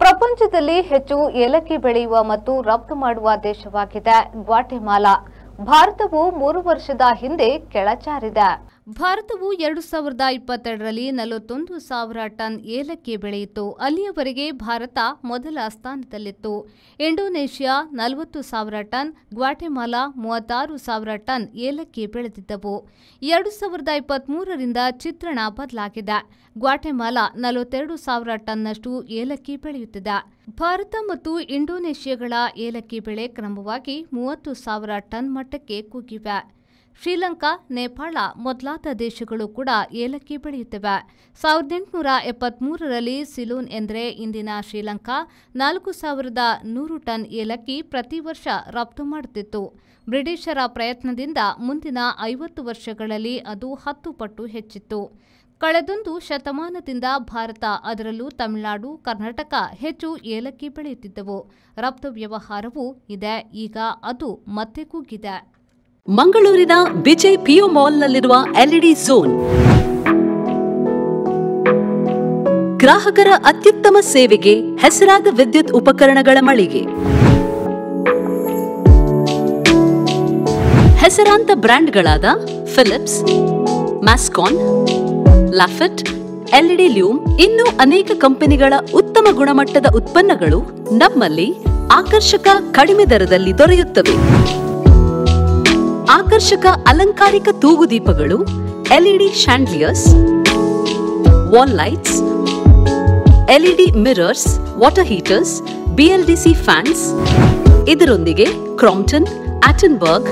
ಪ್ರಪಂಚದಲ್ಲಿ ಹೆಚ್ಚು ಏಲಕ್ಕಿ ಬೆಳೆಯುವ ಮತ್ತು ರಫ್ತು ಮಾಡುವ ದೇಶವಾಗಿದೆ ಗ್ವಾಟೆಮಾಲಾ. ಭಾರತವು 3 ವರ್ಷದ ಹಿಂದೆ ಕೆಳಚಾರಿದೆ. ಭಾರತವು 2022ರಲ್ಲಿ 41,000 ಟನ್ ಏಲಕ್ಕಿ ಬೆಳೆಯಿತು. ಅಲ್ಲಿಯವರೆಗೆ ಭಾರತ ಮೊದಲ ಸ್ಥಾನದಲ್ಲಿತ್ತು. ಇಂಡೋನೇಷ್ಯಾ 40,000 ಟನ್, ಗ್ವಾಟೆಮಾಲಾ 36,000 ಟನ್ ಏಲಕ್ಕಿ ಬೆಳೆದಿದ್ದವು. 2023ರಿಂದ ಚಿತ್ರಣ ಬದಲಾಗಿದೆ. ಗ್ವಾಟೆಮಾಲಾ 42,000 ಟನ್ನಷ್ಟು ಏಲಕ್ಕಿ ಬೆಳೆಯುತ್ತಿದೆ. ಭಾರತ ಮತ್ತು ಇಂಡೋನೇಷ್ಯಾಗಳ ಏಲಕ್ಕಿ ಬೆಳೆ ಕ್ರಮವಾಗಿ 30,000 ಟನ್ ಮಟ್ಟಕ್ಕೆ ಕುಗ್ಗಿವೆ. ಶ್ರೀಲಂಕಾ, ನೇಪಾಳ ಮೊದಲಾದ ದೇಶಗಳು ಕೂಡ ಏಲಕ್ಕಿ ಬೆಳೆಯುತ್ತಿವೆ. 1873ರಲ್ಲಿ ಸಿಲೋನ್ ಎಂದರೆ ಇಂದಿನ ಶ್ರೀಲಂಕಾ 4,100 ಟನ್ ಏಲಕ್ಕಿ ಪ್ರತಿ ವರ್ಷ ರಫ್ತು ಮಾಡುತ್ತಿತ್ತು. ಬ್ರಿಟಿಷರ ಪ್ರಯತ್ನದಿಂದ ಮುಂದಿನ 50 ವರ್ಷಗಳಲ್ಲಿ ಅದು 10 ಪಟ್ಟು ಹೆಚ್ಚಿತ್ತು. ಕಳೆದೊಂದು ಶತಮಾನದಿಂದ ಭಾರತ, ಅದರಲ್ಲೂ ತಮಿಳುನಾಡು, ಕರ್ನಾಟಕ ಹೆಚ್ಚು ಏಲಕ್ಕಿ ಬೆಳೆಯುತ್ತಿದ್ದವು. ರಫ್ತು ವ್ಯವಹಾರವೂ ಇದೆ. ಈಗ ಅದು ಮತ್ತೆ ಕುಗ್ಗಿದೆ. ಮಂಗಳೂರಿನ ವಿಜಯ್ ಪಿಯು ಮಾಲ್ನಲ್ಲಿರುವ ಎಲ್ಇಡಿ ಝೋನ್ ಗ್ರಾಹಕರ ಅತ್ಯುತ್ತಮ ಸೇವೆಗೆ ಹೆಸರಾದ ವಿದ್ಯುತ್ ಉಪಕರಣಗಳ ಮಳಿಗೆ. ಹೆಸರಾಂತ ಬ್ರ್ಯಾಂಡ್ಗಳಾದ ಫಿಲಿಪ್ಸ್, ಮ್ಯಾಸ್ಕಾನ್, ಲಾಫೆಟ್, ಎಲ್ಇಡಿ ಲ್ಯೂಮ್ ಇನ್ನೂ ಅನೇಕ ಕಂಪನಿಗಳ ಉತ್ತಮ ಗುಣಮಟ್ಟದ ಉತ್ಪನ್ನಗಳು ನಮ್ಮಲ್ಲಿ ಆಕರ್ಷಕ ಕಡಿಮೆ ದರದಲ್ಲಿ ದೊರೆಯುತ್ತವೆ. ಆಕರ್ಷಕ ಅಲಂಕಾರಿಕ ತೂಗುದೀಪಗಳು, LED chandeliers, wall lights, LED mirrors, water heaters, BLDC fans, ಇದರೊಂದಿಗೆ Crompton, Atomberg,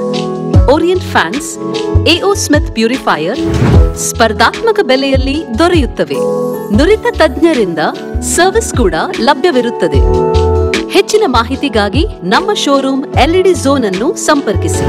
Orient fans, AO Smith purifier ಸ್ಪರ್ಧಾತ್ಮಕ ಬೆಲೆಯಲ್ಲಿ ದೊರೆಯುತ್ತವೆ. ನುರಿತ ತಜ್ಞರಿಂದ ಸರ್ವಿಸ್ ಕೂಡ ಲಭ್ಯವಿರುತ್ತದೆ. ಹೆಚ್ಚಿನ ಮಾಹಿತಿಗಾಗಿ ನಮ್ಮ ಶೋರೂಮ್ ಎಲ್ಇಡಿ ಝೋನ್ ಅನ್ನು ಸಂಪರ್ಕಿಸಿ.